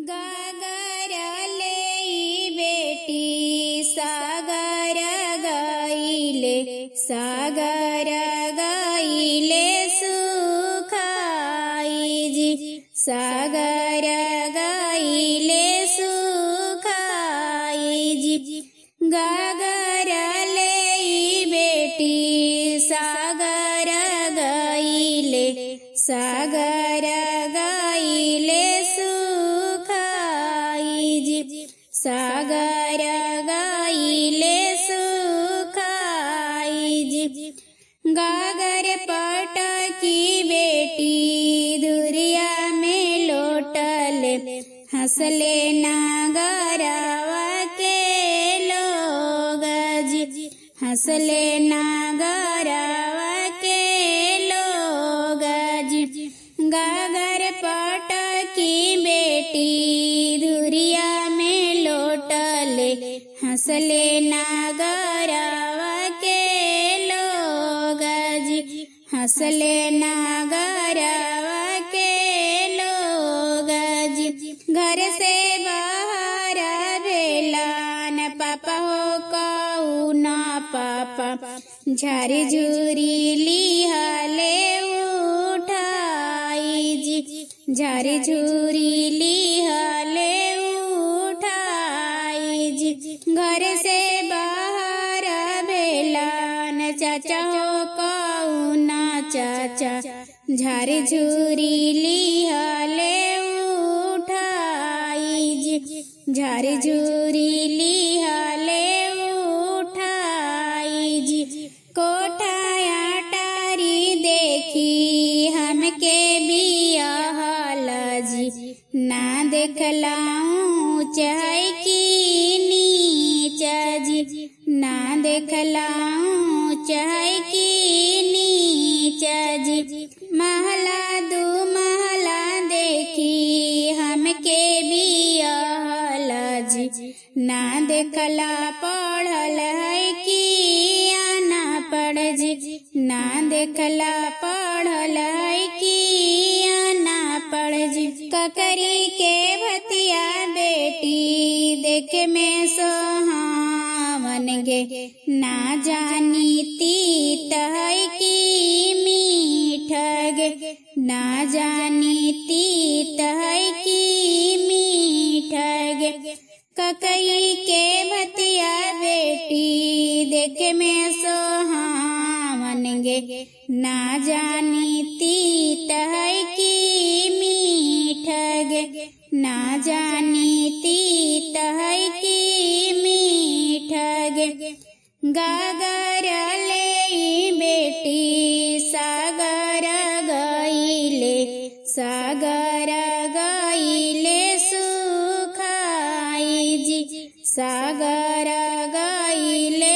गागर ले बेटी सागर गाइले सागर गाइले सुखाई जी सागर गाइले सुखाई जी गागर ले बेटी सागर गाइले सागर गाइले सुखाई जी सागर गाइले सुखाई जी गागर पटकी बेटी दुरिया में लोटले हंसले नागरवा के लोग जी हंसले नागरवा के लोग जी गागर पटकी बेटी दुरिया में लोटले हंसले नागरवा के लोग जी हंसले नागरवा के लोग जी घर से बाहर भेलान पापा हो कहू ना पापा झारी झूरी लिहले उठाई जी झारी झूरी लिहले उठाई जी घर से बाहर भेलान चाचा हो कहू ना चाचा झारी झूरी लिहले उठाई जी झारी झूरी लिहले उठाई जी कोठाया टारी देखी हमके बियाहल जी ना देखलाऊं चाहे की नीचा जी ना देखलाऊं चाहे की नीचा जी महला दू महला देखी हमके बियाहल जी ना देखला पढ़ल है कि ना पढ़ जी ना देखला पढ़ल है कि ना पढ़ जी ककरी के भतिया बेटी देख में सोहावन गे ना जानी तीत है कि मीठ गे ना जानी तीत है कि मीठ गे ककई के भतिया बेटी देख में सोहावन गे ना जानी तीत है कि मीठ गे ना जानी तीत है कि मीठ गे गागर ले बेटी सागर गाइले सागर गाइले सुखाई जी सागर गाइले